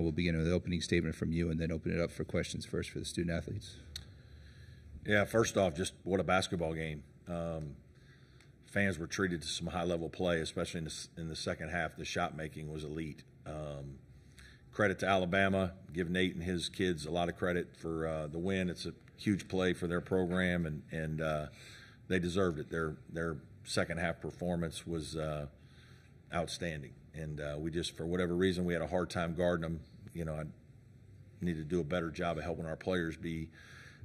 We'll begin with an opening statement from you and then open it up for questions first for the student athletes. Yeah, first off, just what a basketball game. Fans were treated to some high-level play, especially in the second half. The shot making was elite. Credit to Alabama. Give Nate and his kids a lot of credit for the win. It's a huge play for their program, and they deserved it. Their second half performance was outstanding, and we just, for whatever reason, we had a hard time guarding them. You know, I need to do a better job of helping our players be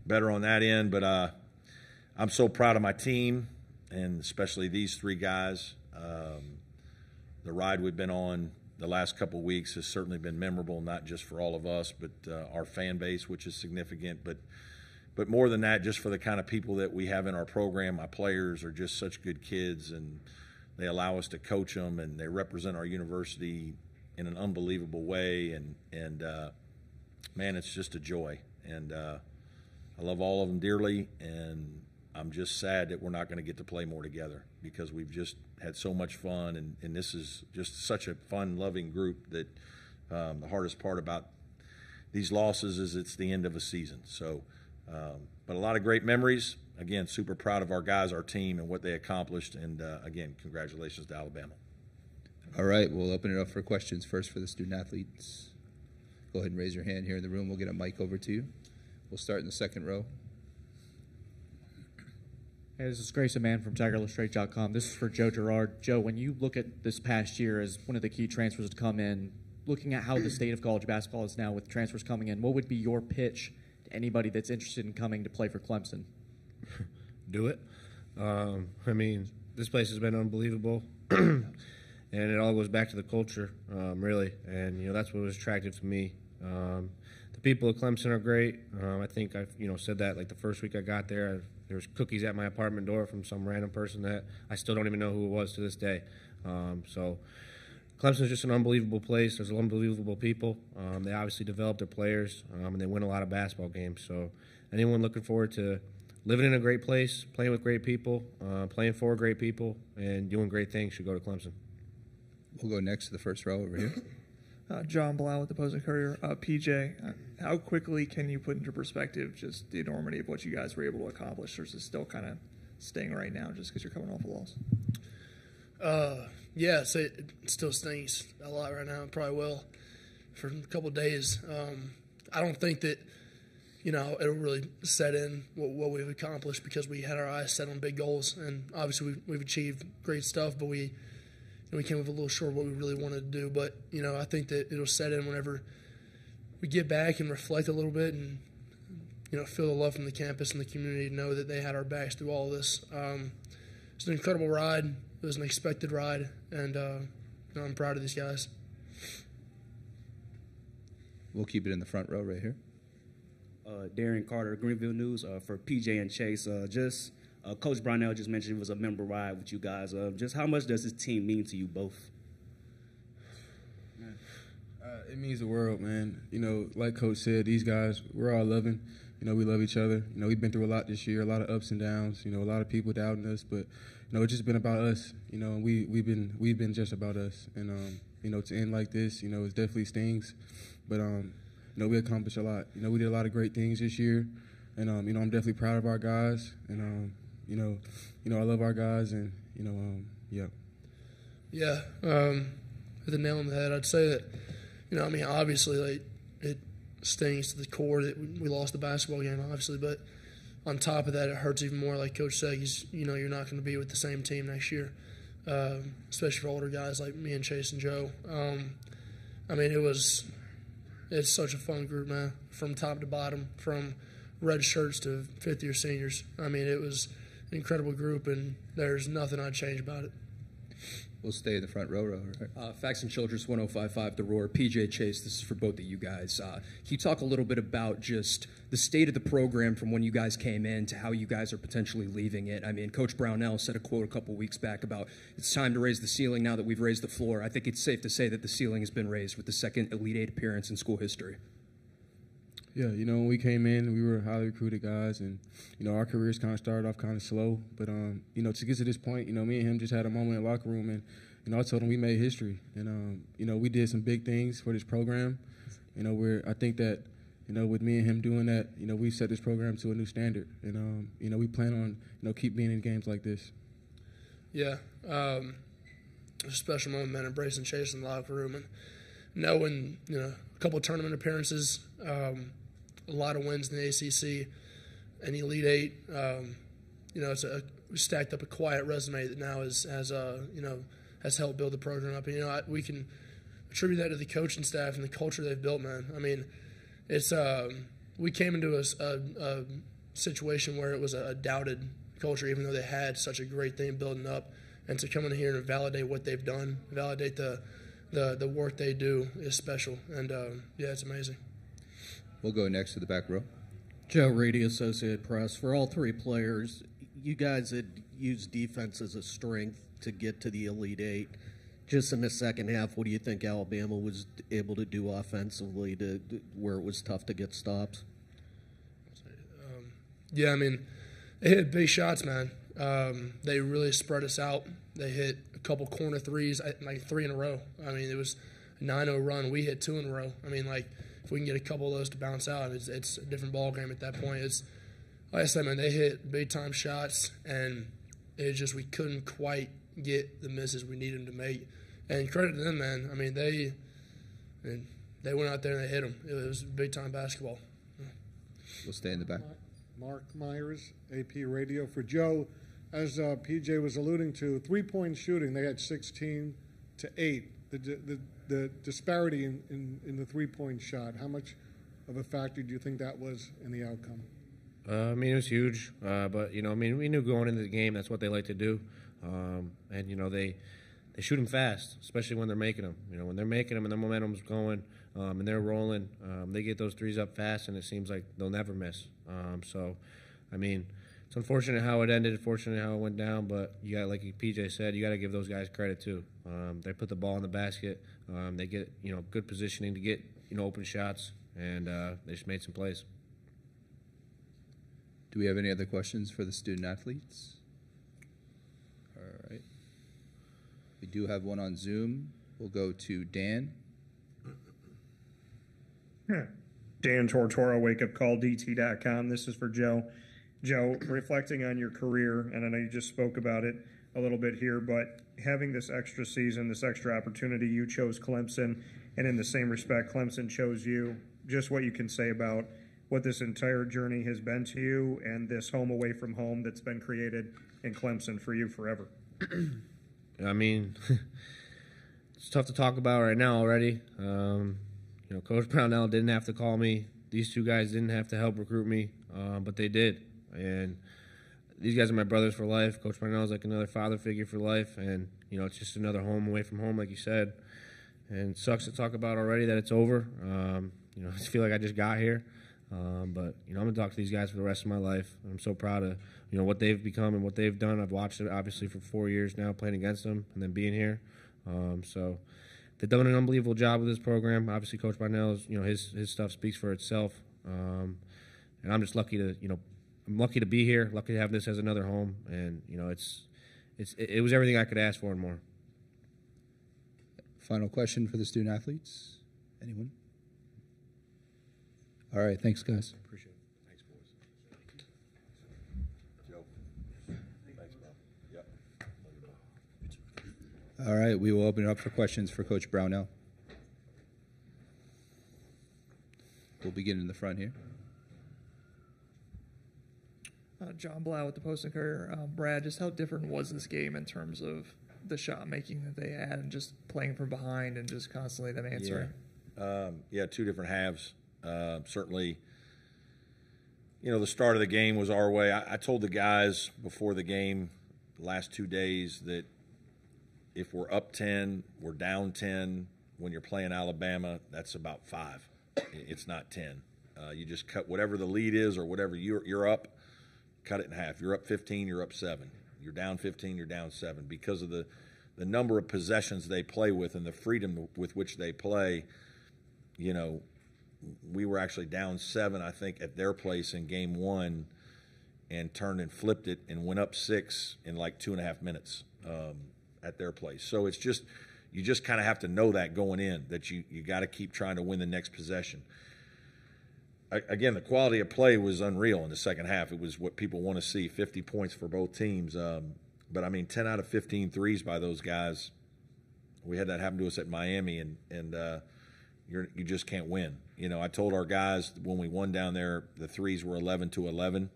better on that end. But I'm so proud of my team, and especially these three guys. The ride we've been on the last couple of weeks has certainly been memorable, not just for all of us, but our fan base, which is significant. But more than that, just for the kind of people that we have in our program. My players are just such good kids, and they allow us to coach them, and they represent our university in an unbelievable way. And man, it's just a joy. And I love all of them dearly, and I'm just sad that we're not going to get to play more together because we've just had so much fun, and this is just such a fun, loving group that the hardest part about these losses is it's the end of a season. So, but a lot of great memories. Again, super proud of our guys, our team, and what they accomplished. And, again, congratulations to Alabama. All right, we'll open it up for questions first for the student athletes. Go ahead and raise your hand here in the room. We'll get a mic over to you. We'll start in the second row. Hey, this is Grayson Mann from TigerIllustrated.com. This is for Joe Girard. Joe, when you look at this past year as one of the key transfers to come in, looking at how the state of college basketball is now with transfers coming in, what would be your pitch to anybody that's interested in coming to play for Clemson? Do it. I mean, this place has been unbelievable, and it all goes back to the culture, really. And, you know, that's what was attractive to me. The people at Clemson are great. I think I've, said that like the first week I got there. There was cookies at my apartment door from some random person that I still don't even know who it was to this day. So Clemson's just an unbelievable place. There's unbelievable people. They obviously develop their players, and they win a lot of basketball games. So anyone looking forward to living in a great place, playing with great people, playing for great people, and doing great things should go to Clemson. We'll go next to the first row over here. John Blau with the Post-Courier. PJ, how quickly can you put into perspective just the enormity of what you guys were able to accomplish versus still kind of staying right now just because you're coming off a loss? Yeah, so it still stings a lot right now. It probably will for a couple of days. I don't think that, it'll really set in what we've accomplished because we had our eyes set on big goals. And obviously we've achieved great stuff, but we came up a little short of what we really wanted to do. But, I think that it'll set in whenever we get back and reflect a little bit and, feel the love from the campus and the community to know that they had our backs through all of this. It's an incredible ride. It was an expected ride, and I'm proud of these guys. We'll keep it in the front row right here. Darian Carter, Greenville News, for PJ and Chase. Coach Brownell just mentioned it was a member ride with you guys. Just how much does this team mean to you both? It means the world, man. Like Coach said, these guys, we're all loving. We love each other. We've been through a lot this year, a lot of ups and downs. A lot of people doubting us, but it's just been about us. We've been just about us. And to end like this, it definitely stings. But we accomplished a lot. We did a lot of great things this year, and I'm definitely proud of our guys. And I love our guys, and yeah. Yeah, hit the nail on the head. I'd say that, obviously, it stings to the core that we lost the basketball game, obviously, but on top of that, it hurts even more. Like Coach said, you're not going to be with the same team next year, especially for older guys like me and Chase and Joe. It's such a fun group, man, from top to bottom, from red shirts to fifth-year seniors. It was an incredible group, and there's nothing I'd change about it. We'll stay in the front row. Right? Facts and Childress 105.5 The Roar. PJ, Chase, this is for both of you guys. Can you talk a little bit about just the state of the program from when you guys came in to how you guys are potentially leaving it? Coach Brownell said a quote a couple weeks back about it's time to raise the ceiling now that we've raised the floor. I think it's safe to say that the ceiling has been raised with the second Elite Eight appearance in school history. Yeah, when we came in, we were highly recruited guys, and, our careers kind of started off kind of slow. But, to get to this point, me and him just had a moment in the locker room, and, I told him we made history. And, we did some big things for this program. I think that, with me and him doing that, we set this program to a new standard. And, we plan on, keep being in games like this. Yeah. It was a special moment, man, embracing Chase in the locker room and knowing, a couple of tournament appearances, a lot of wins in the ACC and the Elite Eight. We stacked up a quiet resume that now has helped build the program up. And, we can attribute that to the coaching staff and the culture they've built, man. I mean, it's we came into a situation where it was a doubted culture, even though they had such a great thing building up. And to come in here and validate what they've done, validate the work they do is special. And, it's amazing. We'll go next to the back row. Joe Reedy, Associated Press. For all three players, you guys had used defense as a strength to get to the Elite Eight. Just in the second half, what do you think Alabama was able to do offensively to where it was tough to get stops? They hit big shots, man. They really spread us out. They hit a couple corner threes, like 3 in a row. It was a 9-0 run. We hit 2 in a row. If we can get a couple of those to bounce out, it's a different ball game at that point. It's like I said, man, they hit big-time shots, and we couldn't quite get the misses we needed them to make. And credit to them, man. They went out there and they hit them. It was big-time basketball. We'll stay in the back. Mark Myers, AP Radio. For Joe, as PJ was alluding to, three-point shooting, they had 16 to 8. The disparity in the three-point shot, how much of a factor do you think that was in the outcome? It was huge, but we knew going into the game that's what they like to do, and they shoot them fast, especially when they're making them. When they're making them and their momentum's going and they're rolling, they get those threes up fast, and it seems like they'll never miss. It's unfortunate how it ended, fortunate how it went down, but you got, like PJ said, you got to give those guys credit too. They put the ball in the basket, they get good positioning to get open shots, and they just made some plays. Do we have any other questions for the student athletes? All right. We do have one on Zoom. We'll go to Dan. Dan Tortora, wakeupcalldt.com. This is for Joe. Joe, reflecting on your career, and I know you just spoke about it a little bit here, but having this extra season, this extra opportunity, you chose Clemson, and in the same respect, Clemson chose you. Just what you can say about what this entire journey has been to you and this home away from home that's been created in Clemson for you forever. It's tough to talk about right now already. Coach Brownell didn't have to call me. These two guys didn't have to help recruit me, but they did. And these guys are my brothers for life. Coach Brownell is like another father figure for life, and it's just another home away from home, like you said. And it sucks to talk about already that it's over. I just feel like I just got here. But I'm gonna talk to these guys for the rest of my life. I'm so proud of what they've become and what they've done. I've watched it obviously for 4 years now, playing against them and then being here. So they've done an unbelievable job with this program. Obviously, Coach Brownell's his stuff speaks for itself. And I'm just lucky to I'm lucky to be here. Lucky to have this as another home. And it was everything I could ask for and more. Final question for the student athletes. Anyone? All right, thanks, guys. Appreciate it. Thanks, boys. Joe. Thanks, bro. Yep. All right, we will open it up for questions for Coach Brownell. We'll begin in the front here. John Blau with the Post-Courier. Brad, just how different was this game in terms of the shot making that they had and just playing from behind and just constantly them answering? Yeah, 2 different halves. Certainly, the start of the game was our way. I told the guys before the game, the last 2 days, that if we're up 10, we're down 10. When you're playing Alabama, that's about 5. It's not 10. You just cut whatever the lead is or whatever you're up, cut it in half. You're up 15, you're up 7. You're down 15, you're down 7. Because of the number of possessions they play with and the freedom with which they play, we were actually down 7, I think, at their place in game 1 and turned and flipped it and went up 6 in like 2.5 minutes at their place. So it's just, you just kind of have to know that going in, that you got to keep trying to win the next possession. Again, the quality of play was unreal in the second half. It was what people want to see, 50 points for both teams. But, I mean, 10 out of 15 threes by those guys. We had that happen to us at Miami, and you just can't win. You know, I told our guys when we won down there, the threes were 11 to 11.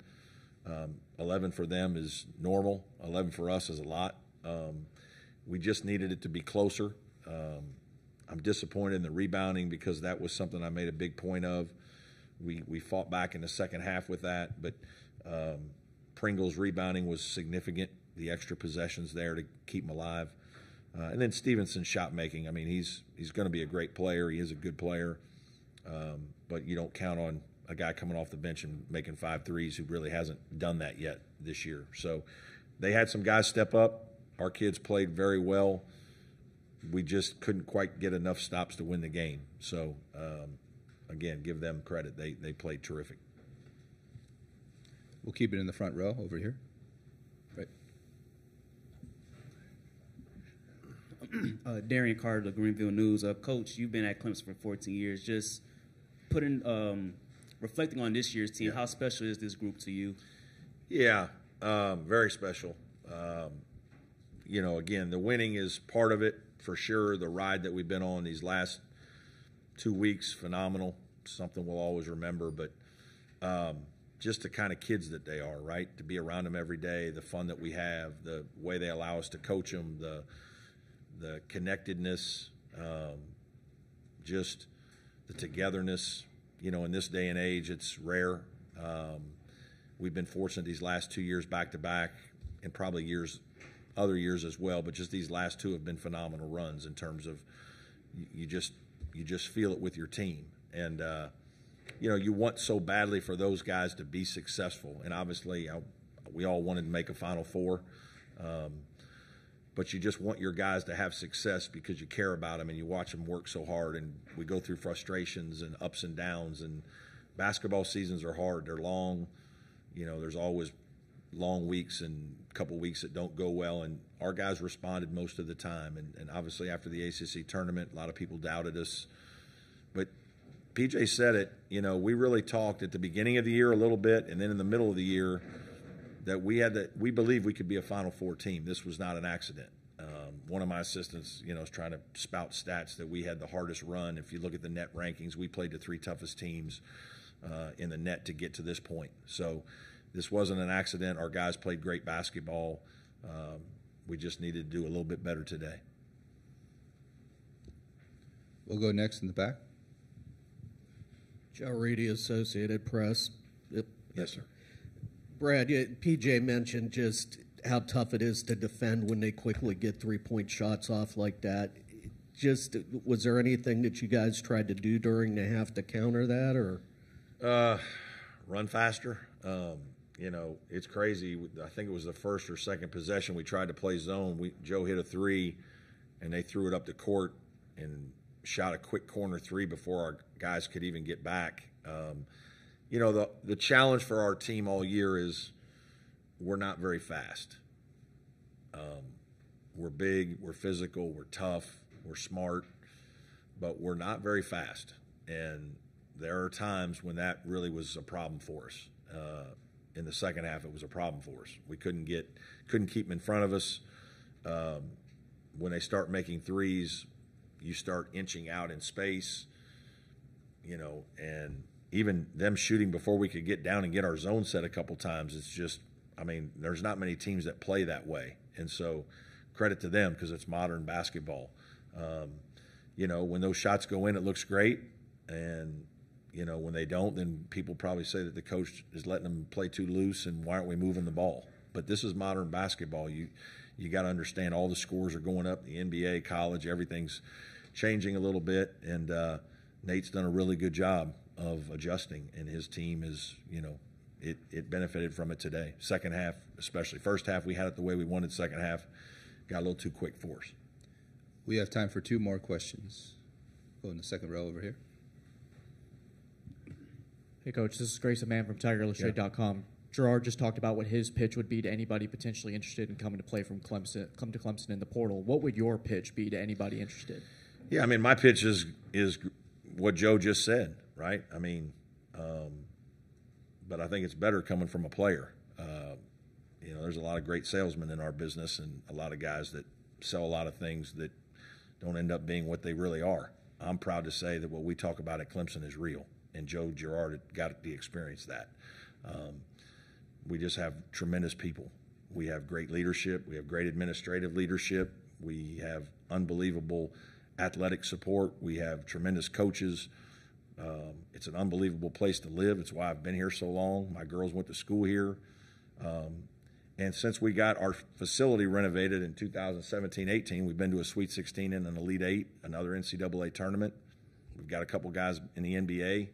11 for them is normal. 11 for us is a lot. We just needed it to be closer. I'm disappointed in the rebounding because that was something I made a big point of. We fought back in the second half with that, but Pringle's rebounding was significant, the extra possessions there to keep him alive. And then Stevenson's shot making. I mean, he's going to be a great player. He is a good player, but you don't count on a guy coming off the bench and making 5 threes who really hasn't done that yet this year. So they had some guys step up. Our kids played very well. We just couldn't quite get enough stops to win the game. So, again, give them credit. They played terrific. We'll keep it in the front row over here. Right. Darian Carter, the Greenville News. Coach, you've been at Clemson for 14 years. Just reflecting on this year's team, how special is this group to you? Yeah, very special. You know, again, the winning is part of it for sure. The ride that we've been on these last 2 weeks, phenomenal, something we'll always remember. But just the kind of kids that they are, right? To be around them every day, the fun that we have, the way they allow us to coach them, the connectedness, just the togetherness. You know, in this day and age, it's rare. We've been fortunate these last 2 years back to back, and probably other years as well. But just these last 2 have been phenomenal runs in terms of you just feel it with your team. And, you know, you want so badly for those guys to be successful. And obviously we all wanted to make a Final Four. But you just want your guys to have success because you care about them and you watch them work so hard. And we go through frustrations and ups and downs. And basketball seasons are hard. They're long. You know, there's always long weeks and a couple weeks that don't go well. And our guys responded most of the time. And obviously after the ACC tournament, a lot of people doubted us. But PJ said it, you know, we really talked at the beginning of the year a little bit and then in the middle of the year that we believe we could be a Final Four team. This was not an accident. One of my assistants, you know, is trying to spout stats that we had the hardest run. If you look at the net rankings, we played the 3 toughest teams in the net to get to this point. So this wasn't an accident. Our guys played great basketball. We just needed to do a little bit better today. We'll go next in the back. Joe Reedy, Associated Press. Yep. Yes, sir. Brad, PJ mentioned just how tough it is to defend when they quickly get 3-point shots off like that. Just was there anything that you guys tried to do during the half to counter that, or run faster? You know, it's crazy. I think it was the first or second possession we tried to play zone. Joe hit a 3, and they threw it up the court and shot a quick corner 3 before our guys could even get back. You know, the challenge for our team all year is we're not very fast. We're big, we're physical, we're tough, we're smart, but we're not very fast. And there are times when that really was a problem for us. In the second half, it was a problem for us. We couldn't keep them in front of us. When they start making threes, you start inching out in space, you know, and even them shooting before we could get down and get our zone set a couple times, it's just, I mean, there's not many teams that play that way. And so credit to them because it's modern basketball. You know, when those shots go in, it looks great. And, you know, when they don't, then people probably say that the coach is letting them play too loose and why aren't we moving the ball? But this is modern basketball. You got to understand all the scores are going up, the NBA, college, everything's changing a little bit. And Nate's done a really good job of adjusting, and his team is, you know, it benefited from it today. Second half, especially. First half, we had it the way we wanted. Second half, got a little too quick for us. We have time for 2 more questions. Go in the second row over here. Hey, Coach, this is Grayson Mann from TigerIllustrated.com. Girard just talked about what his pitch would be to anybody potentially interested in coming to play from Clemson, come to Clemson in the portal. What would your pitch be to anybody interested? Yeah, I mean, my pitch is what Joe just said, right? I mean, but I think it's better coming from a player. You know, there's a lot of great salesmen in our business and a lot of guys that sell a lot of things that don't end up being what they really are. I'm proud to say that what we talk about at Clemson is real, and Joe Girard got to experience that. We just have tremendous people. We have great leadership. We have great administrative leadership. We have unbelievable athletic support. We have tremendous coaches. It's an unbelievable place to live. It's why I've been here so long. My girls went to school here. And since we got our facility renovated in 2017-18, we've been to a Sweet 16 and an Elite 8, another NCAA tournament. We've got a couple guys in the NBA.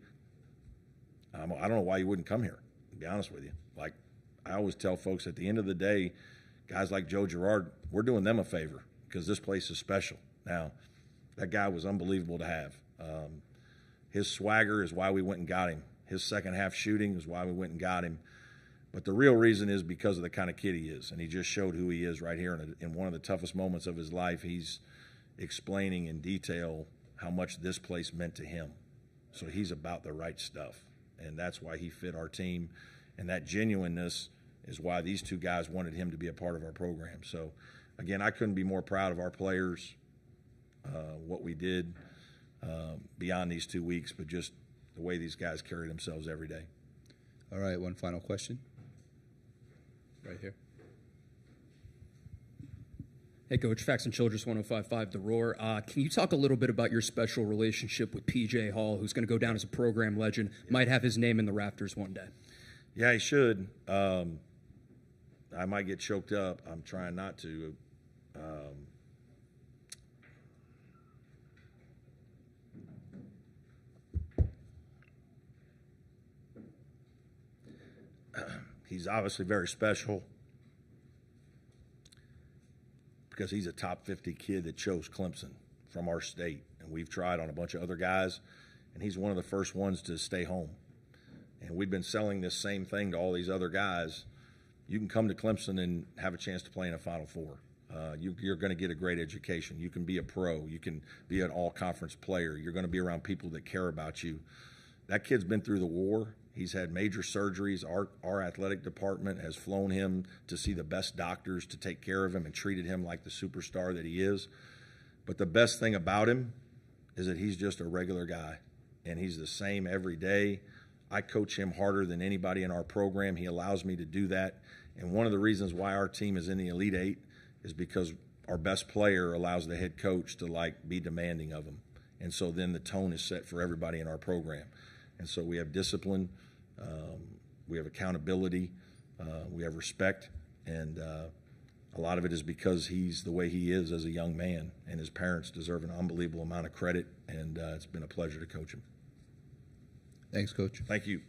I don't know why you wouldn't come here, to be honest with you. Like, I always tell folks at the end of the day, guys like Joe Girard, we're doing them a favor because this place is special. Now, that guy was unbelievable to have. His swagger is why we went and got him. His second half shooting is why we went and got him. But the real reason is because of the kind of kid he is, and he just showed who he is right here. In one of the toughest moments of his life, he's explaining in detail how much this place meant to him. So he's about the right stuff, and that's why he fit our team. And that genuineness is why these two guys wanted him to be a part of our program. So, again, I couldn't be more proud of our players, what we did beyond these 2 weeks, but just the way these guys carry themselves every day. All right, one final question. Right here. Hey, Coach, Facts and Childress 105.5 The Roar. Can you talk a little bit about your special relationship with P.J. Hall, who's going to go down as a program legend, might have his name in the rafters one day? Yeah, he should. I might get choked up. I'm trying not to. He's obviously very special because he's a top 50 kid that chose Clemson from our state. And we've tried on a bunch of other guys, and he's one of the first ones to stay home. And we've been selling this same thing to all these other guys. You can come to Clemson and have a chance to play in a Final Four. You're going to get a great education. You can be a pro. You can be an all-conference player. You're going to be around people that care about you. That kid's been through the war. He's had major surgeries. Our athletic department has flown him to see the best doctors to take care of him and treated him like the superstar that he is. But the best thing about him is that he's just a regular guy, and he's the same every day. I coach him harder than anybody in our program. He allows me to do that. And one of the reasons why our team is in the Elite 8 is because our best player allows the head coach to, be demanding of him. And so then the tone is set for everybody in our program. And so we have discipline, we have accountability, we have respect, and a lot of it is because he's the way he is as a young man, and his parents deserve an unbelievable amount of credit, and it's been a pleasure to coach him. Thanks, Coach. Thank you.